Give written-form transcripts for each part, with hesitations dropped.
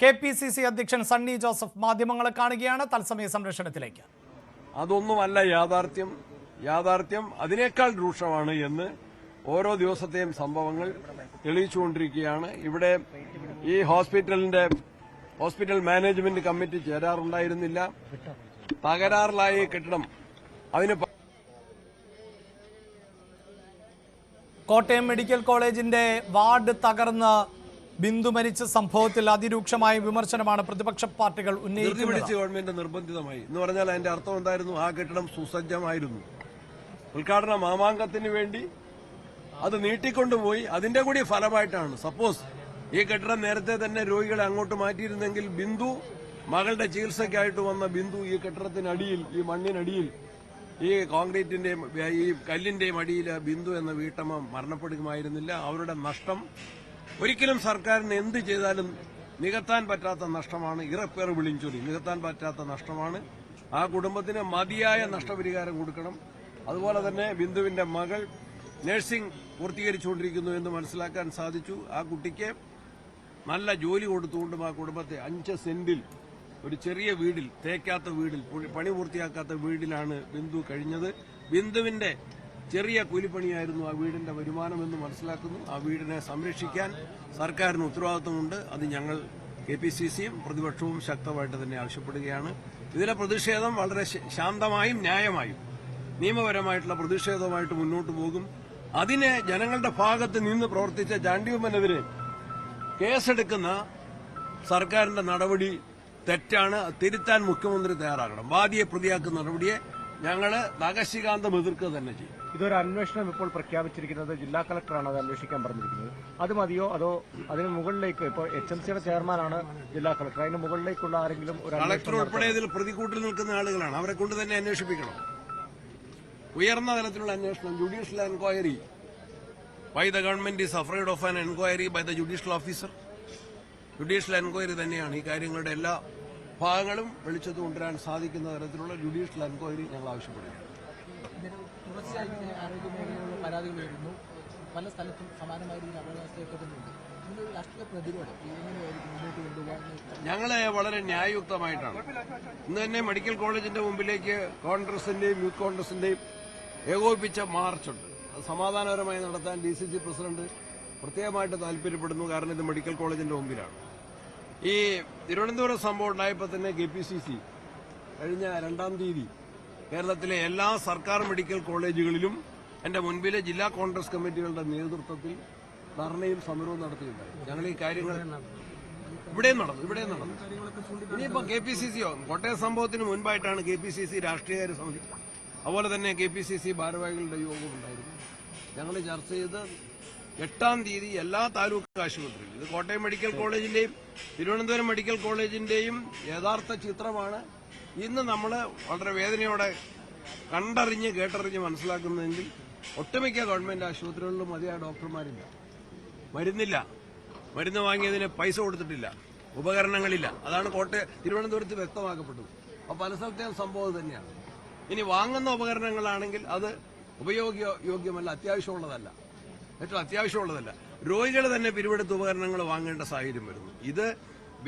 KPCC അധ്യക്ഷൻ സണ്ണി ജോസഫ് മാധ്യമങ്ങളെ കാണുകയാണ്. തത്സമയ സംരക്ഷണത്തിലേക്ക്. അതൊന്നുമല്ല യാഥാർത്ഥ്യം. യാഥാർത്ഥ്യം അതിനേക്കാൾ രൂക്ഷമാണ് എന്ന് ഓരോ ദിവസത്തെയും സംഭവങ്ങൾ തെളിയിച്ചുകൊണ്ടിരിക്കുകയാണ്. ഇവിടെ ഈ ഹോസ്പിറ്റൽ മാനേജ്മെന്റ് കമ്മിറ്റി ചേരാറുണ്ടായിരുന്നില്ല. തകരാറിലായ കെട്ടിടം അതിന് കോട്ടയം മെഡിക്കൽ കോളേജിന്റെ വാർഡ് തകർന്ന് ബിന്ദു മരിച്ച സംഭവത്തിൽ അതിരൂക്ഷമായ വിമർശനമാണ് പ്രതിപക്ഷ പാർട്ടികൾ ഉന്നയിക്കുന്നത്. ഗവൺമെന്റ് നിർബന്ധിതമായി എന്ന് പറഞ്ഞാൽ അതിന്റെ അർത്ഥം എന്തായിരുന്നു? ആ കെട്ടിടം സുസജ്ജമായിരുന്നു. ഉദ്ഘാടന മാമാങ്കത്തിന് വേണ്ടി അത് നീട്ടിക്കൊണ്ടുപോയി. അതിന്റെ കൂടി ഫലമായിട്ടാണ്. സപ്പോസ് ഈ കെട്ടിടം നേരത്തെ തന്നെ രോഗികളെ അങ്ങോട്ട് മാറ്റിയിരുന്നെങ്കിൽ ബിന്ദു, മകളുടെ ചികിത്സയ്ക്കായിട്ട് വന്ന ബിന്ദു, ഈ കെട്ടിടത്തിനടിയിൽ, ഈ മണ്ണിനടിയിൽ, ഈ കോൺക്രീറ്റിന്റെയും ഈ കല്ലിന്റെയും അടിയിൽ ബിന്ദു എന്ന വീട്ടമ്മ മരണപ്പെടുകയായിരുന്നില്ല. അവരുടെ നഷ്ടം ഒരിക്കലും സർക്കാരിന് എന്ത് ചെയ്താലും നികത്താൻ പറ്റാത്ത നഷ്ടമാണ്. ഇറപ്പേർ വിളിഞ്ചൊലി നികത്താൻ പറ്റാത്ത നഷ്ടമാണ്. ആ കുടുംബത്തിന് മതിയായ നഷ്ടപരിഹാരം കൊടുക്കണം. അതുപോലെ തന്നെ ബിന്ദുവിന്റെ മകൾ നഴ്സിംഗ് പൂർത്തീകരിച്ചുകൊണ്ടിരിക്കുന്നു എന്ന് മനസ്സിലാക്കാൻ സാധിച്ചു. ആ കുട്ടിക്ക് നല്ല ജോലി കൊടുത്തുകൊണ്ടും ആ കുടുംബത്തെ 5 സെന്റിൽ ഒരു ചെറിയ വീടിൽ, തേക്കാത്ത വീടിൽ, പണി പൂർത്തിയാക്കാത്ത വീടിലാണ് ബിന്ദു കഴിഞ്ഞത്. ബിന്ദുവിന്റെ ചെറിയ കൂലിപ്പണിയായിരുന്നു ആ വീടിന്റെ വരുമാനമെന്ന് മനസ്സിലാക്കുന്നു. ആ വീടിനെ സംരക്ഷിക്കാൻ സർക്കാരിന് ഉത്തരവാദിത്വമുണ്ട്. അത് ഞങ്ങൾ KPCCയും പ്രതിപക്ഷവും ശക്തമായിട്ട് തന്നെ ആവശ്യപ്പെടുകയാണ്. ഇതിലെ പ്രതിഷേധം വളരെ ശാന്തമായും ന്യായമായും നിയമപരമായിട്ടുള്ള പ്രതിഷേധവുമായിട്ട് മുന്നോട്ട് പോകും. അതിന് ജനങ്ങളുടെ ഭാഗത്ത് നിന്ന് പ്രവർത്തിച്ച ചാണ്ടിയുമ്മനെതിരെ കേസെടുക്കുന്ന സർക്കാരിന്റെ നടപടി തെറ്റാണ്. തിരുത്താൻ മുഖ്യമന്ത്രി തയ്യാറാകണം. വാദിയെ പ്രതിയാക്കുന്ന നടപടിയെ ഞങ്ങൾ നഖശികാന്തം എതിർക്കുക തന്നെ ചെയ്യും. ഇതൊരു അന്വേഷണം ഇപ്പോൾ പ്രഖ്യാപിച്ചിരിക്കുന്നത് ജില്ലാ കളക്ടറാണ് അത് അന്വേഷിക്കാൻ പറഞ്ഞിരിക്കുന്നത്. അത് മതിയോ അതോ അതിന് മുകളിലേക്ക്? ഇപ്പോൾ HMCയുടെ ചെയർമാനാണ് ജില്ലാ കളക്ടർ. അതിന് മുകളിലേക്കുള്ള ആരെങ്കിലും ഒരു കളക്ടർ ഉൾപ്പെടെ ഇതിൽ പ്രതികൂട്ടിൽ നിൽക്കുന്ന ആളുകളാണ്. അവരെ കൊണ്ട് തന്നെ അന്വേഷിപ്പിക്കണം. ഉയർന്ന തലത്തിലുള്ള അന്വേഷണം, judicial enquiry by the government is afraid of an enquiry by the judicial officer. Judicial enquiry തന്നെയാണ് ഈ കാര്യങ്ങളുടെ എല്ലാ ഭാഗങ്ങളും വെളിച്ചത്ത് കൊണ്ടുവരാൻ സാധിക്കുന്ന തരത്തിലുള്ള ജുഡീഷ്യൽ എൻക്വയറി ഞങ്ങൾ ആവശ്യപ്പെടുകയാണ്. ആരോഗ്യമേഖലയിലുള്ള പരാതികൾ വരുന്നു. പല സ്ഥലത്തും സമാനമായ രീതിയിൽ അപകടാവസ്ഥയൊക്കെയുണ്ട്. ഇതിനൊരു രാഷ്ട്രീയ പ്രതിരോധം എങ്ങനെയായിരിക്കും മുന്നോട്ട് കൊണ്ടുപോകാൻ? ഞങ്ങളെ വളരെ ന്യായയുക്തമായിട്ടാണ് ഇന്ന് തന്നെ മെഡിക്കൽ കോളേജിന്റെ മുമ്പിലേക്ക് കോൺഗ്രസിന്റെയും യൂത്ത് കോൺഗ്രസിന്റെയും ഏകോപിപ്പിച്ച മാർച്ചുണ്ട്. അത് സമാധാനപരമായി നടത്താൻ DCC പ്രസിഡന്റ് പ്രത്യേകമായിട്ട് താല്പര്യപ്പെടുന്നു. കാരണം ഇത് മെഡിക്കൽ കോളേജിന്റെ മുമ്പിലാണ്. ഈ തിരുവനന്തപുരം സംഭവം ഉണ്ടായപ്പോൾ തന്നെ KPCC കഴിഞ്ഞ 2-ാം തീയതി കേരളത്തിലെ എല്ലാ സർക്കാർ മെഡിക്കൽ കോളേജുകളിലും എന്റെ മുൻപിലെ ജില്ലാ കോൺഗ്രസ് കമ്മിറ്റികളുടെ നേതൃത്വത്തിൽ ധർണയും സമരവും നടത്തിയിട്ടുണ്ടായി. ഞങ്ങൾ ഈ കാര്യങ്ങൾ ഇവിടെയും നടന്നു. ഇനിയിപ്പോ KPCCയോ കോട്ടയം സംഭവത്തിന് മുൻപായിട്ടാണ് KPCC രാഷ്ട്രീയകാര്യ സമിതി, അതുപോലെ തന്നെ KPCC ഭാരവാഹികളുടെ യോഗം ഉണ്ടായിരുന്നു. ഞങ്ങൾ ചർച്ച ചെയ്ത് 8-ാം തീയതി എല്ലാ താലൂക്ക് ആശുപത്രികളും, ഇത് കോട്ടയം മെഡിക്കൽ കോളേജിന്റെയും തിരുവനന്തപുരം മെഡിക്കൽ കോളേജിന്റെയും യഥാർത്ഥ ചിത്രമാണ് ഇന്ന് നമ്മൾ വളരെ വേദനയോടെ കണ്ടറിഞ്ഞ് കേട്ടറിഞ്ഞ് മനസ്സിലാക്കുന്നതെങ്കിൽ ഒട്ടുമിക്ക ഗവൺമെന്റ് ആശുപത്രികളിലും മതിയായ ഡോക്ടർമാരില്ല, മരുന്ന് വാങ്ങിയതിന് പൈസ കൊടുത്തിട്ടില്ല, ഉപകരണങ്ങളില്ല. അതാണ് തിരുവനന്തപുരത്ത് വ്യക്തമാക്കപ്പെട്ടത്. അപ്പോൾ പല സ്ഥലത്തെയും സംഭവം തന്നെയാണ്. ഇനി വാങ്ങുന്ന ഉപകരണങ്ങളാണെങ്കിൽ അത് ഉപയോഗയോഗ്യമല്ല, ഏറ്റവും അത്യാവശ്യമുള്ളതല്ല. രോഗികൾ തന്നെ പിരിവെടുത്ത് ഉപകരണങ്ങൾ വാങ്ങേണ്ട സാഹചര്യം വരുന്നു. ഇത്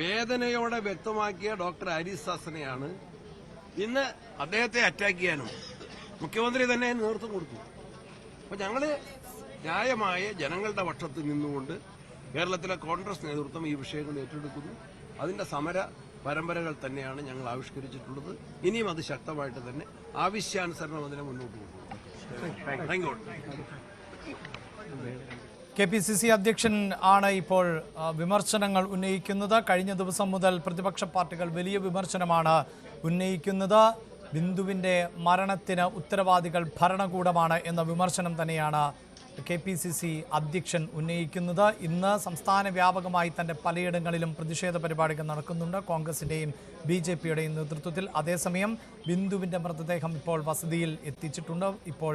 വേദനയോടെ വ്യക്തമാക്കിയ ഡോക്ടർ ആരിസ് ഹസനെയാണ് ഇന്ന് അദ്ദേഹത്തെ അറ്റാക്ക് ചെയ്യാനും മുഖ്യമന്ത്രി തന്നെ നേതൃത്വം കൊടുത്തു. അപ്പൊ ഞങ്ങള് ന്യായമായ ജനങ്ങളുടെ പക്ഷത്ത് നിന്നുകൊണ്ട് കേരളത്തിലെ കോൺഗ്രസ് നേതൃത്വം ഈ വിഷയങ്ങൾ ഏറ്റെടുക്കുന്നു. അതിന്റെ സമര പരമ്പരകൾ തന്നെയാണ് ഞങ്ങൾ ആവിഷ്കരിച്ചിട്ടുള്ളത്. ഇനിയും അത് ശക്തമായിട്ട് തന്നെ ആവശ്യാനുസരണം അതിനെ മുന്നോട്ട് കൊണ്ടുപോകും. Thank you. KPCC അധ്യക്ഷൻ ആണ് ഇപ്പോൾ വിമർശനങ്ങൾ ഉന്നയിക്കുന്നത്. കഴിഞ്ഞ ദിവസം മുതൽ പ്രതിപക്ഷ പാർട്ടികൾ വലിയ വിമർശനമാണ് ഉന്നയിക്കുന്നത്. ബിന്ദുവിന്റെ മരണത്തിന് ഉത്തരവാദികൾ ഭരണകൂടമാണ് എന്ന വിമർശനം തന്നെയാണ് KPCC അധ്യക്ഷൻ ഉന്നയിക്കുന്നത്. ഇന്ന് സംസ്ഥാന വ്യാപകമായി തന്നെ പലയിടങ്ങളിലും പ്രതിഷേധ പരിപാടികൾ നടക്കുന്നുണ്ട്, കോൺഗ്രസിന്റെയും BJPയുടെയും നേതൃത്വത്തിൽ. അതേസമയം ബിന്ദുവിന്റെ മൃതദേഹം ഇപ്പോൾ വസതിയിൽ എത്തിച്ചിട്ടുണ്ട്. ഇപ്പോൾ